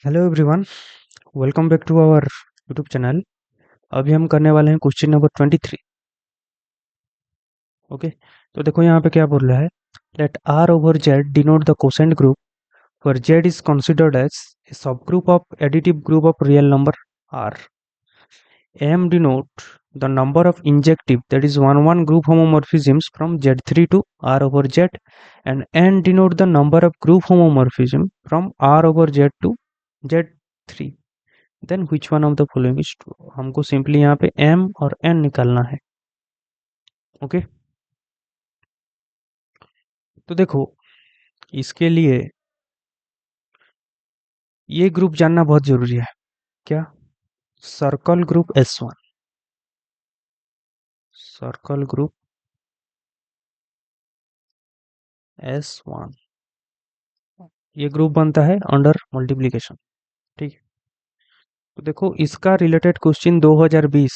Hello everyone, welcome back to our YouTube channel. अभी हम करने वाले हैं क्वेश्चन नंबर 23। ओके, तो देखो यहाँ पे क्या बोल रहा है। Let R over Z denote the quotient group where z is considered as a subgroup of additive group of real number r. M denote the number of injective, that is 1 group homomorphisms from z3 to r over z, and n denote the number of group homomorphism from r over z to z3. Then which one of the following is true. हमको simply यहाँ पे m और n निकालना है। Okay, तो देखो इसके लिए ये ग्रुप जानना बहुत जरूरी है। क्या? Circle group S1। Circle group S1 ये ग्रुप बनता है अंडर मल्टीप्लिकेशन। ठीक है, तो देखो इसका रिलेटेड क्वेश्चन 2020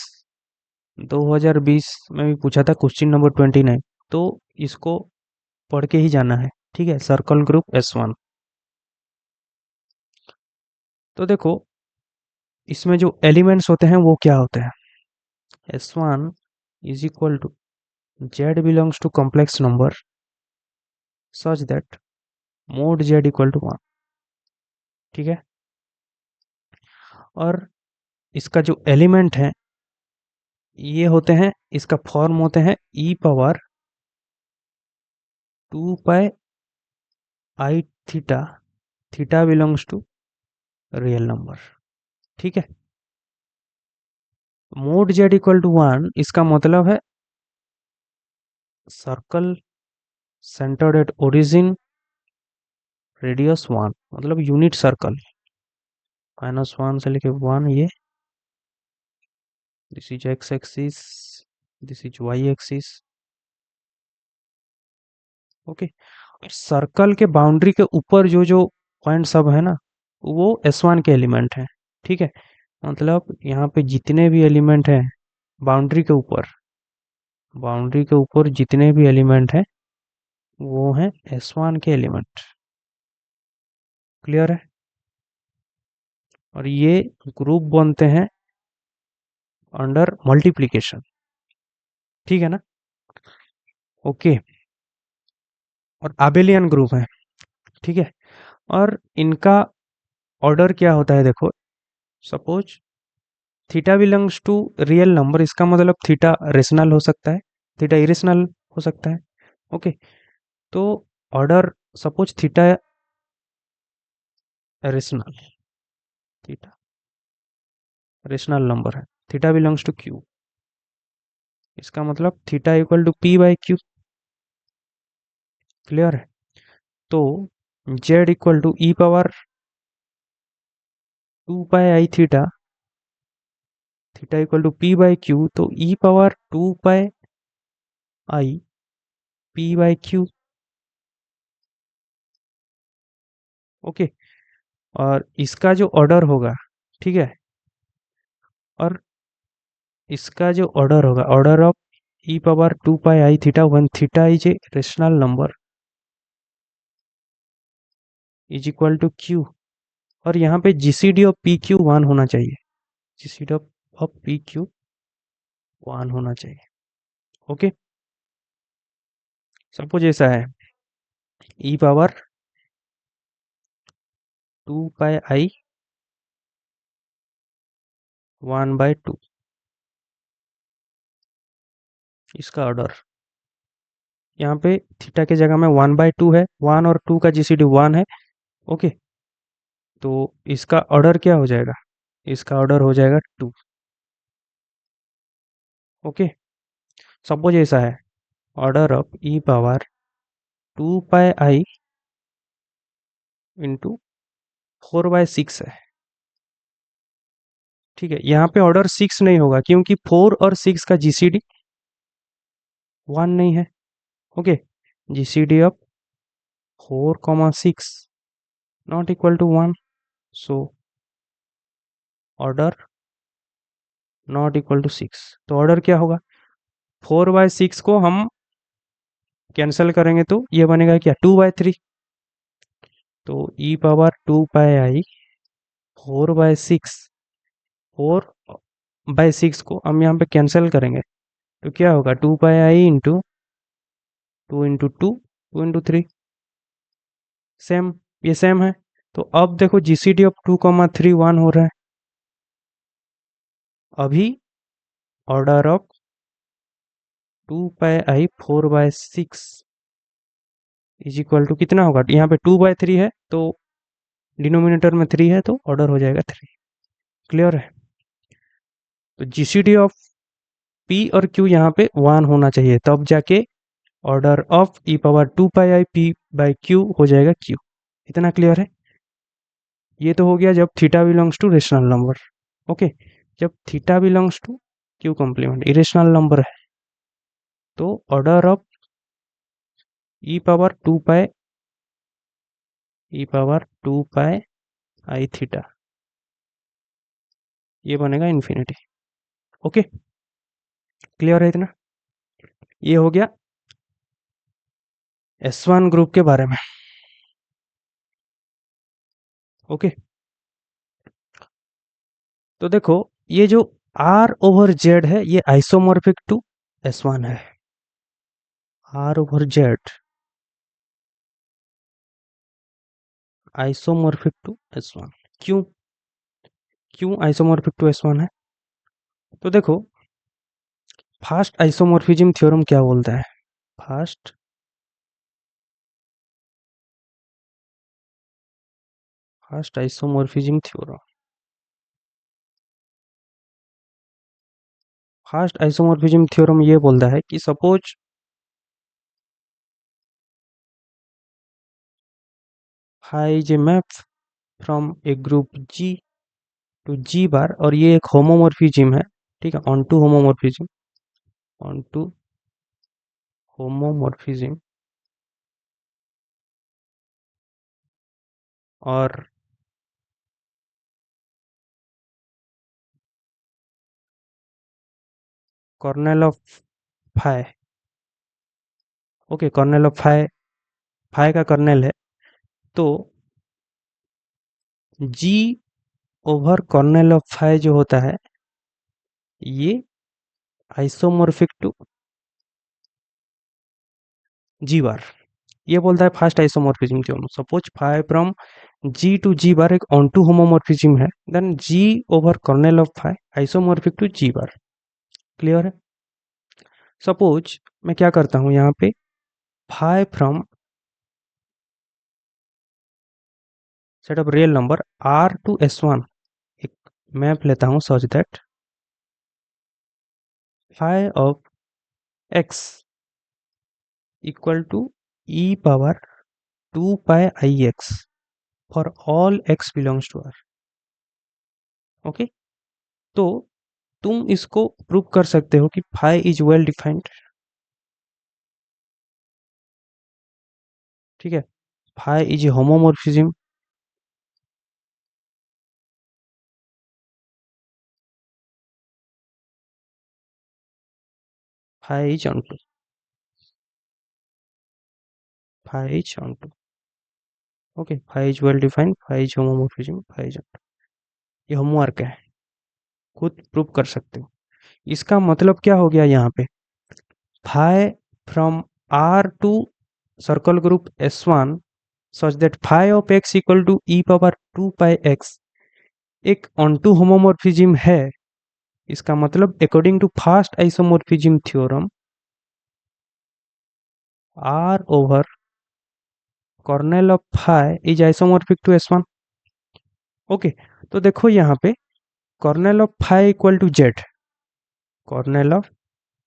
में भी पूछा था, क्वेश्चन नंबर 29। तो इसको पढ़ के ही जाना है। ठीक है, सर्कल ग्रुप S1। तो देखो इसमें जो एलिमेंट्स होते हैं वो क्या होते हैं। S1 is equal to z belongs to complex number such that mod z equal to 1। ठीक है, और इसका जो एलिमेंट है ये होते हैं, इसका फॉर्म होते हैं e power 2 pi I theta, theta belongs to real number. ठीक है, मोड z इक्वल टू 1 इसका मतलब है circle centred at origin radius 1, मतलब यूनिट सर्कल। -1 से लेके 1, ये this is x axis, this is y axis. Okay, circle के बाउंड्री के ऊपर जो जो पॉइंट सब है ना वो S1 के एलिमेंट हैं। ठीक है, मतलब यहाँ पे जितने भी एलिमेंट हैं बाउंड्री के ऊपर, बाउंड्री के ऊपर जितने भी एलिमेंट हैं वो हैं S1 के एलिमेंट। क्लियर है? और ये ग्रुप बनते हैं अंडर मल्टीप्लिकेशन। ठीक है ना? ओके, और आबेलियन ग्रुप है। ठीक है, और इनका ऑर्डर क्या होता है देखो। Suppose theta belongs to real number, इसका मतलब थीटा रेशनल हो सकता है, थीटा इरेशनल हो सकता है। ओके, तो order suppose theta rational, theta rational number है, थीटा बिलोंग्स टू क्यू, इसका मतलब theta equal to P by Q. Clear है? तो Z equal to E power 2 pi I theta, theta equal to P by Q, तो E power 2 pi I P by Q. Okay, और इसका जो order होगा, ठीक है, और इसका जो ऑर्डर होगा, order of E power 2 pi I theta one theta is a rational number is equal to Q. और यहाँ पे जीसीडी ऑफ पी क्यू 1 होना चाहिए, जीसीडी ऑफ पी क्यू 1 होना चाहिए। ओके, सपोज ऐसा है ई पावर 2 पाई आई 1/2, इसका ऑर्डर यहाँ पे थीटा के जगह में 1/2 है, 1 और 2 का जीसीडी 1 है। ओके, तो इसका ऑर्डर क्या हो जाएगा, इसका ऑर्डर हो जाएगा 2। ओके, सपोज ऐसा है order of E power 2 pi I into 4/6 है। ठीक है, यहाँ पे ऑर्डर 6 नहीं होगा क्योंकि 4 और 6 का जीसीडी 1 नहीं है। Okay, GCD of 4, 6 not equal to 1, so order not equal to 6। तो ऑर्डर क्या होगा, 4/6 को हम कैंसिल करेंगे तो ये बनेगा क्या, 2/3। तो ई पावर 2 पाई आई 4/6, 4/6 को हम यहाँ पे कैंसिल करेंगे तो क्या होगा, 2 पाई इंटू 2 इंटू 2 सेम, ये सेम है। तो अब देखो जीसीडी ऑफ 2, 3 1 हो रहा है। अभी order of 2 pi 4/6 is equal to कितना होगा, यहाँ पे 2/3 है तो डिनोमिनेटर में 3 है तो ऑर्डर हो जाएगा 3। क्लियर है? तो जीसीडी ऑफ पी और क्यू यहाँ पे 1 होना चाहिए, तब जाके order of E power 2 pi P by Q हो जाएगा क्यू। इतना क्लियर है? ये तो हो गया जब theta belongs to rational number. Okay, जब theta belongs to Q complement irrational number है तो order of E power 2 pi I theta ये बनेगा इन्फिनिटी। ओके, क्लियर है इतना? ये हो गया S1 ग्रुप के बारे में। ओके, तो देखो ये जो R ओवर Z है ये आइसोमॉर्फिक टू S1 है। R over Z isomorphic to S1। क्यों क्यों आइसोमॉर्फिक टू S1 है? तो देखो फास्ट आइसोमॉर्फिज्म थ्योरम क्या बोलता है? First first isomorphism theorem, first isomorphism theorem ये बोलता है कि suppose phi is a map from a group G to G bar, और ये एक होमोमॉर्फिज्म है, ठीक है, onto homomorphism, onto homomorphism, और kernel of phi. Okay, kernel of phi, phi का कर्नेल है, तो G over kernel of phi जो होता है ये आइसोमॉर्फिक टू G बार, ये बोलता है first isomorphism theorem. Suppose phi from G to G bar एक ऑन टू होमोमॉर्फिज्म है, then G over kernel of phi isomorphic to G bar. Clear है? सपोज मैं क्या करता हूं यहाँ पे, phi from set of real number R to S1 एक मैप लेता हूं such that phi of x equal to e power 2 pi ix for all x belongs to R। Okay, तो तुम इसको प्रूव कर सकते हो कि फाई इज वेल डिफाइंड। ठीक है, phi is homomorphism, phi is onto, phi is onto. Okay, phi is well defined, phi is homomorphism, phi is onto, ये होमवर्क है, खुद प्रूव कर सकते हो। इसका मतलब क्या हो गया यहाँ पे, phi from R to circle group S1 such that phi of x equal to e power 2 pi x एक ऑनटू होमोमॉर्फिज्म है। इसका मतलब according to first isomorphism theorem R over kernel of phi is isomorphic to S1। Okay, तो देखो यहाँ पे kernel of phi equal to Z, kernel of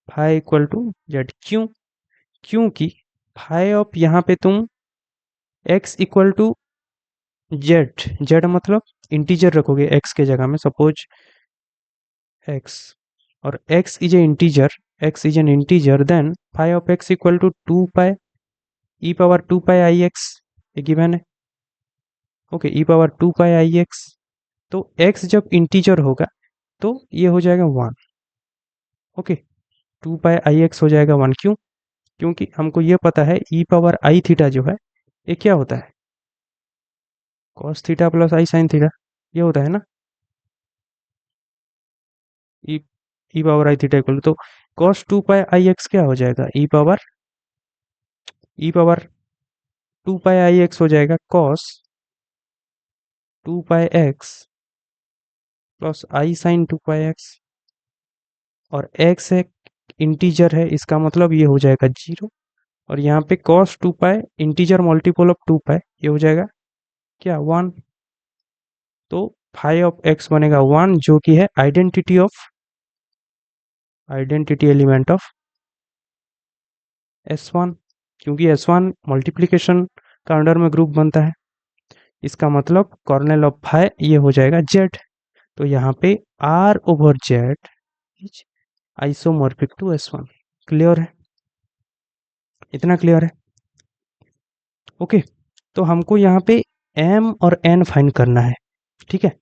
phi equal to Z, क्यों? क्योंकि फाई ऑफ यहाँ पे तुम x equal to Z, Z मतलब इंटीजर रखोगे x के जगह में, सपोज x, और x is a integer, x is an integer, then phi of x equal to 2 pi e power 2 pi ix ये गिवन है। Okay, e power 2 pi ix, तो x जब इंटीजर होगा तो ये हो जाएगा 1। ओके, 2 pi ix हो जाएगा 1, क्यों? क्योंकि हमको ये पता है e पावर आई थीटा जो है ये क्या होता है, cos थीटा प्लस आई साइन थीटा, ये होता है ना, ई ई पावर आई थीटा इक्वल, तो cos 2 पाई आई एक्स क्या हो जाएगा, ई पावर 2 पाई आई एक्स हो जाएगा cos 2 पाई एक्स प्लस आई साइन 2 पाई एक्स, और x एक इंटीजर है, इसका मतलब ये हो जाएगा 0, और यहाँ पे cos 2 pi integer multiple of 2 पाई, ये हो जाएगा क्या 1, तो फाई ऑफ x बनेगा 1, जो कि है आइडेंटिटी एलिमेंट ऑफ S1, क्योंकि S1 मल्टीप्लिकेशन का अंडर में ग्रुप बनता है, इसका मतलब कर्नेल ऑफ फाई ये हो जाएगा z, तो यहाँ पे R over z is isomorphic to S1। Clear है, इतना क्लियर है, ओके। तो हमको यहाँ पे m और n फाइंड करना है, ठीक है।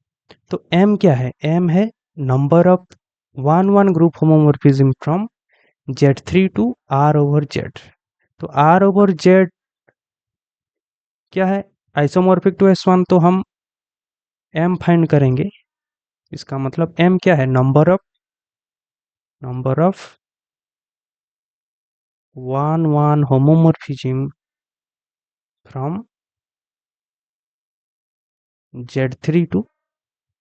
तो m क्या है, m है number of one one group homomorphism from Z3 to R over Z। तो R ओवर Z क्या है, आइसोमॉर्फिक टू S1, तो हम m फाइंड करेंगे, इसका मतलब m क्या है, number of one one homomorphism from Z3 to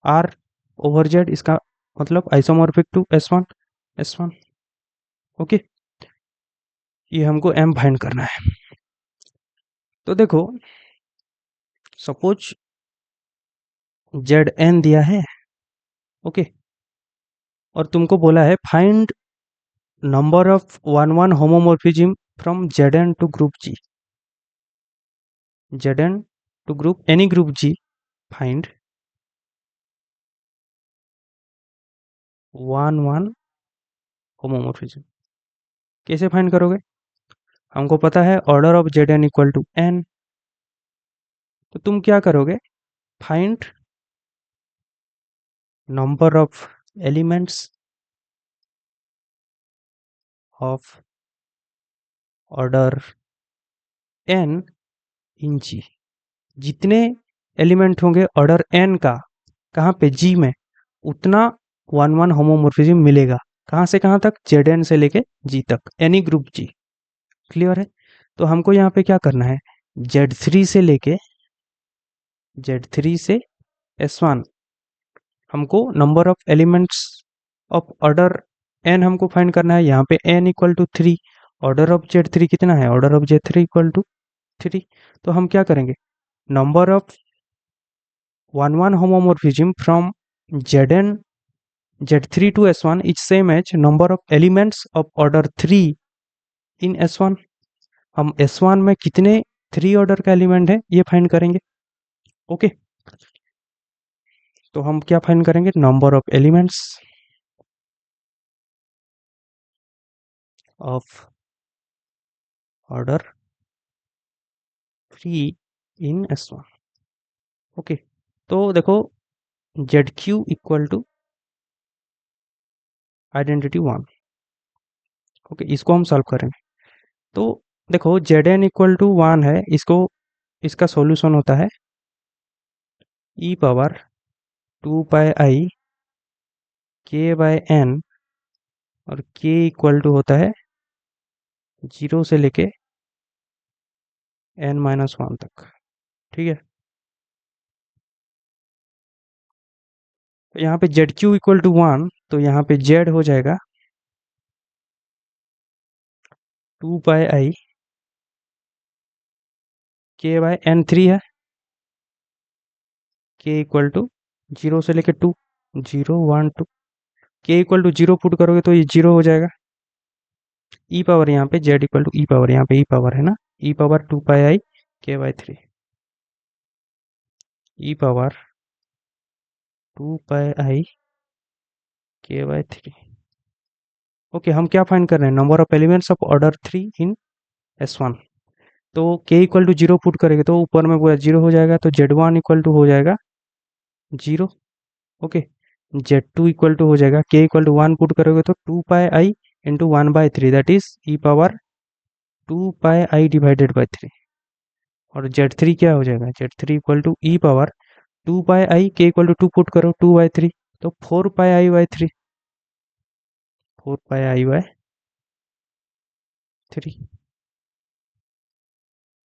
R over Z, इसका मतलब आइसोमॉर्फिक टू S1, ओके। ये हमको m फाइंड करना है। तो देखो, सपोज Zn दिया है, ओके, और तुमको बोला है find number of one one homomorphism from Zn to group G, Zn to group any group G, find one one homomorphism. कैसे फाइंड करोगे, हमको पता है order of Zn equal to n, तो तुम क्या करोगे, find number of elements of order n in G, जितने एलिमेंट होंगे ऑर्डर n का कहाँ पे G में, उतना वन वन होमोमॉर्फिज्म मिलेगा, कहाँ से कहाँ तक, Zn से लेके G तक, एनी ग्रुप G। क्लियर है, तो हमको यहाँ पे क्या करना है, Z3 से लेके Z3 से S1, हमको number of elements of order n हमको फाइंड करना है, यहाँ पे n equal to 3, order of Z3 कितना है, order of Z3 equal to 3, तो हम क्या करेंगे, number of one one homomorphism from Zn Z3 to S1 is same as number of elements of order 3 in S1। हम S1 में कितने 3 order का एलिमेंट है ये फाइंड करेंगे, ओके। तो हम क्या फाइंड करेंगे, number of elements of order 3 in S1, okay. तो देखो ZQ equal to identity 1, okay, इसको हम सॉल्व करेंगे। तो देखो Zn इक्वल टू 1 है, इसका सॉल्यूशन होता है e power 2 pi i k bye n, और k इक्वल टू होता है 0 से लेके n-1 तक, ठीक है। तो यहाँ पे ZQ इक्वल टू 1, तो यहाँ पे Z हो जाएगा 2 pi i k bye n3 है, k इक्वल टू 0 से लेके 2, 0 1 2, k इक्वल टू 0 पुट करोगे तो ये 0 हो जाएगा, e पावर यहाँ पे Z equal to e power, यहाँ पे e पावर है ना, e power 2 pi i k by 3, e power 2 pi i k by 3, okay. हम क्या फाइंड कर रहे हैं, number of elements of order 3 in S1। तो k इक्वल टू 0 पुट करेंगे तो ऊपर में पूरा 0 हो जाएगा, तो Z1 इक्वल टू हो जाएगा 0, ओके। Z2 इक्वल टू हो जाएगा, k इक्वल टू 1 पुट करोगे तो 2 pi I into 1/3, that is e power 2 pi I divided by 3, और Z3 क्या हो जाएगा, Z3 equal to e power 2 pi के इक्वल टू 2 पुट करो 2/3, तो 4 पाई आई/3, 4 पाई आई/3,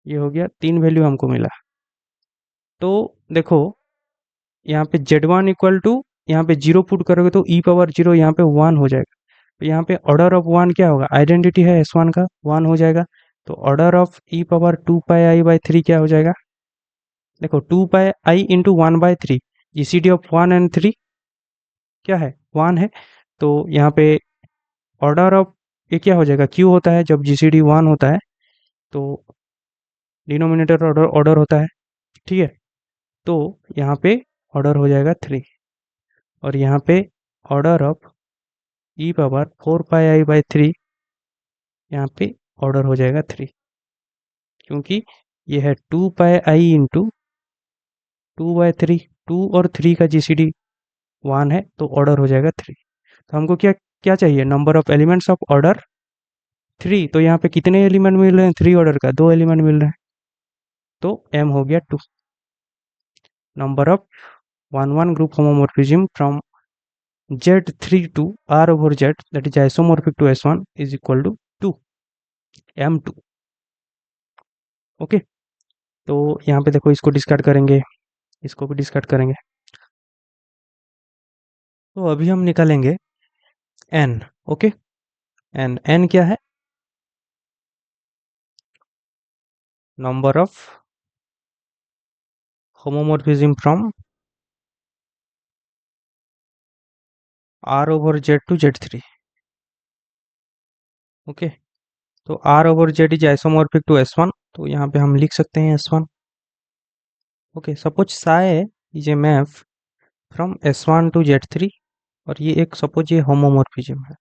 ये हो गया, 3 वैल्यू हमको मिला। तो देखो यहाँ पे Z1 इक्वल टू, यहाँ पे 0 पुट करोगे तो e⁻0 यहाँ पे 1 हो जाएगा। तो यहाँ पे ऑर्डर ऑफ 1 क्या होगा, आइडेंटिटी है S1 का, 1 हो जाएगा। तो ऑर्डर ऑफ e⁻2 पाई आई/3 क्या हो जाएगा, देखो 2 पाई आई × 1/3, जीसीडी ऑफ 1 और 3 क्या है, 1 है। तो यहाँ पे ऑर्डर ऑफ ये क्या हो जाएगा, क्यू होता है जब जीसीडी 1 होता है, तो डिनोमिनेटर ऑर्डर ऑर्डर होता है, ठीक है। तो यहाँ पे ऑर्डर हो जाएगा 3, और यहाँ पे ऑर्डर ऑफ e⁻4 पाई आई/3 यहाँ पे ऑर्डर हो जाएगा 3, क्योंकि ये है 2 पाई आई × 2/3, 2 और 3 का जीसीडी 1 है, तो ऑर्डर हो जाएगा 3। तो हमको क्या क्या चाहिए, number of elements of order 3। तो यहाँ पे कितने एलिमेंट मिल रहे हैं, 3 ऑर्डर का 2 एलिमेंट मिल रहे हैं, तो m हो गया 2। Number of 1 group homomorphism from Z3 to R/Z, that is isomorphic to S1, is equal to 2, M2। Okay, तो यहाँ पे देखो इसको डिस्कार्ड करेंगे, इसको भी डिस्कार्ड करेंगे, तो अभी हम निकालेंगे n। ओके, n क्या है, number of homomorphism from R/Z to Z3। Okay, तो R/Z is isomorphic to S1, तो यहाँ पे हम लिख सकते हैं S1। Okay, suppose Sai is a map from S1 to Z3, और ये एक सपोज ये होमोमॉर्फिज्म है।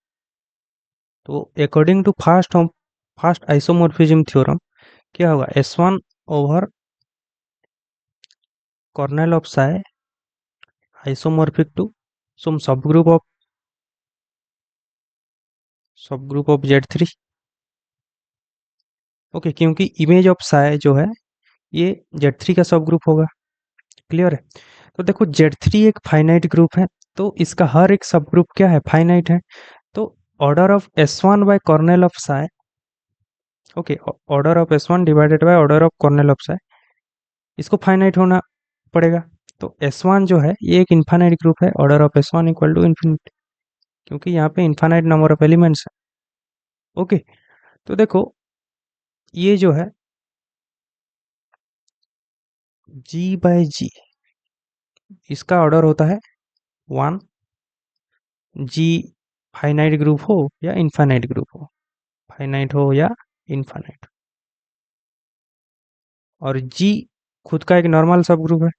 तो according to first isomorphism theorem क्या होगा, S1 over kernel of psi isomorphic to some subgroup of Z3। Okay, क्योंकि इमेज ऑफ साई जो है ये Z3 का सब ग्रुप होगा, क्लियर है। तो देखो Z3 एक फाइनाइट ग्रुप है, तो इसका हर एक सब ग्रुप क्या है, फाइनाइट है। तो order of S1 by kernel of psi, okay, order of S1 divided by order of kernel of psi, इसको फाइनाइट होना पड़ेगा। तो S1 जो है ये एक इन्फानाइट ग्रुप है, order of S1 equal to infinite, क्योंकि यहाँ पे इन्फानाइट नंबर ऑफ एलिमेंट्स है। ओके, तो देखो ये जो है G/G, इसका ऑर्डर होता है 1। G फाइनाइट ग्रुप हो या इन्फानाइट ग्रुप हो, फाइनाइट हो या इन्फानाइट, और G खुद का एक नॉर्मल सब ग्रुप है।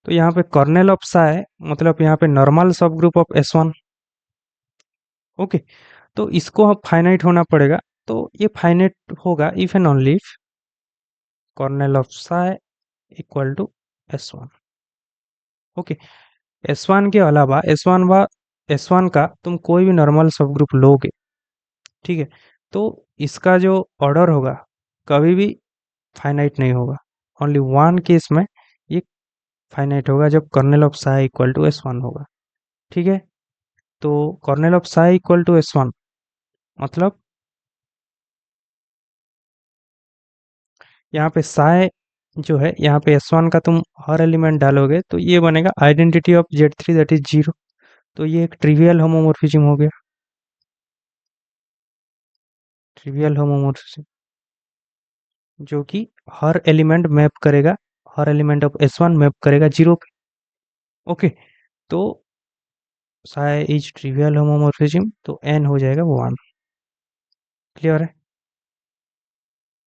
तो यहाँ पे कर्नेल ऑफ साई मतलब यहाँ पे नॉर्मल सब ग्रुप ऑफ S1। ओके, तो इसको अब फाइनाइट होना पड़ेगा, तो ये फाइनाइट होगा if and only if kernel of psi equal to S1। Okay, S1 के अलावा S1 का तुम कोई भी नॉर्मल सब ग्रुप लोगे, ठीक है, तो इसका जो ऑर्डर होगा कभी भी फाइनाइट नहीं होगा। ओनली वन केस में ये फाइनाइट होगा, जब kernel of psi equal to S1 होगा, ठीक है। तो kernel of psi equal to S1 मतलब यहाँ पे साई जो है, यहाँ पे S1 का तुम हर एलिमेंट डालोगे तो ये बनेगा identity of Z3 that is 0। तो ये एक ट्रिवियल होमोमॉर्फिज्म हो गया, ट्रिवियल होमोमॉर्फिज्म, जो कि हर एलिमेंट मैप करेगा, हर एलिमेंट ऑफ S1 मैप करेगा 0 पे। ओके, तो साई इज ट्रिवियल होमोमॉर्फिज्म, तो n हो जाएगा 1, क्लियर है।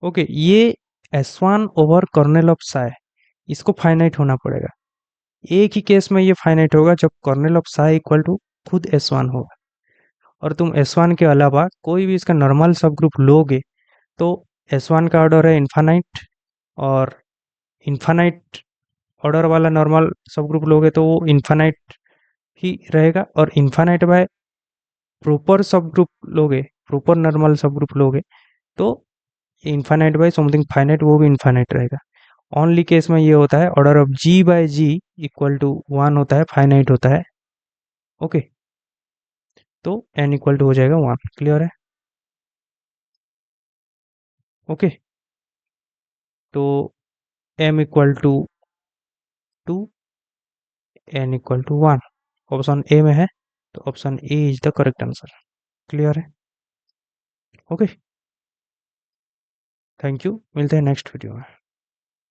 ओके, ये S1 over kernel of psi, इसको फाइनाइट होना पड़ेगा। एक ही केस में ये फाइनाइट होगा जब kernel of psi equal to खुद S1 होगा, और तुम S1 के अलावा कोई भी इसका नॉर्मल सब ग्रुप लोगे तो S1 का ऑर्डर है इन्फानाइट, और इन्फानाइट ऑर्डर वाला नॉर्मल सब ग्रुप लोगे तो वो इन्फानाइट ही रहेगा, और इन्फानाइट बाय प्रॉपर सब ग्रुप लोगे, प्रॉपर नॉर्मल सब ग्रुप लोगे तो इन्फानाइट बाय समथिंग फाइनाइट वो भी इन्फानाइट रहेगा। ओनली केस में ये होता है order of G by G equal to 1 होता है, फाइनाइट होता है। ओके, तो n इक्वल टू हो जाएगा 1। क्लियर है? ओके, तो m equal to 2, n equal to 1। Option A में है, तो option A is the correct answer. Clear है? ओके, थैंक यू, मिलते हैं नेक्स्ट वीडियो में।